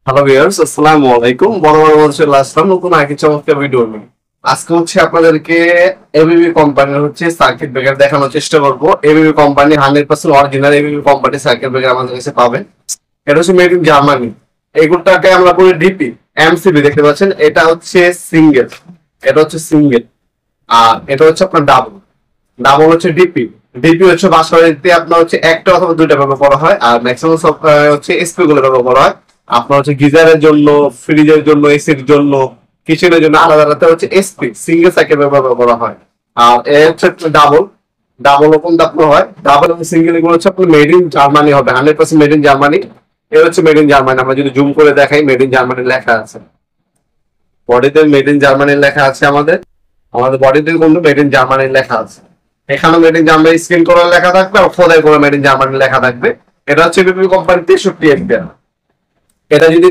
Hello viewers, আসসালামু আলাইকুম। বরাবর চলে আসলাম নতুন আরেকটি চমৎকার ভিডিও নিয়ে। আজকে আপনাদেরকে এবিবি কোম্পানির সার্কিট ব্রেকার দেখানোর চেষ্টা করব। ABB company 100% original ABB company circuit breaker আমাদের কাছে পাবেন। এটা মেড ইন জার্মানি। এগুলোটাকে আমরা বলি ডিপি, এমসিবি দেখতে পাচ্ছেন। এটা সিঙ্গেল, এটা সিঙ্গেল, আর এটা আপনার ডাবল। Double DP. ডিপি বাসাবাড়িতে আপনার একটা অথবা দুইটা ব্যবহার করা হয়, আর ম্যাক্সিমাম সব এসপি গুলো ব্যবহার করা হয়। আপনার গিজারের জন্য, ফ্রিজের জন্য, এসির জন্য, কিচেনের জন্য আলাদা আলাদা এসপি সিঙ্গেল সাইকেল ব্যবহার করা হয়। আর এর ডাবল। ডাবল ওপেন আপনার হয়। ডাবল এবং সিঙ্গেল এগুলো আপনার মেড ইন জার্মানি হবে, 100% মেড ইন জার্মানি। এর মেড ইন জার্মানি। আমরা যদি জুম করে দেখাই, মেড ইন জার্মানি লেখা আছে বডিতে, মেড ইন জার্মানি লেখা আছে। আমাদের বডিতে কিন্তু মেড ইন জার্মানি লেখা আছে। এখানে মেড ইন জার্মানি স্ক্রিন করে লেখা থাকবে, আর খোদাই করে মেড ইন জার্মানি লেখা থাকবে। এটা বিপি কোম্পানি 63 এম্পিয়ার। এটা যদি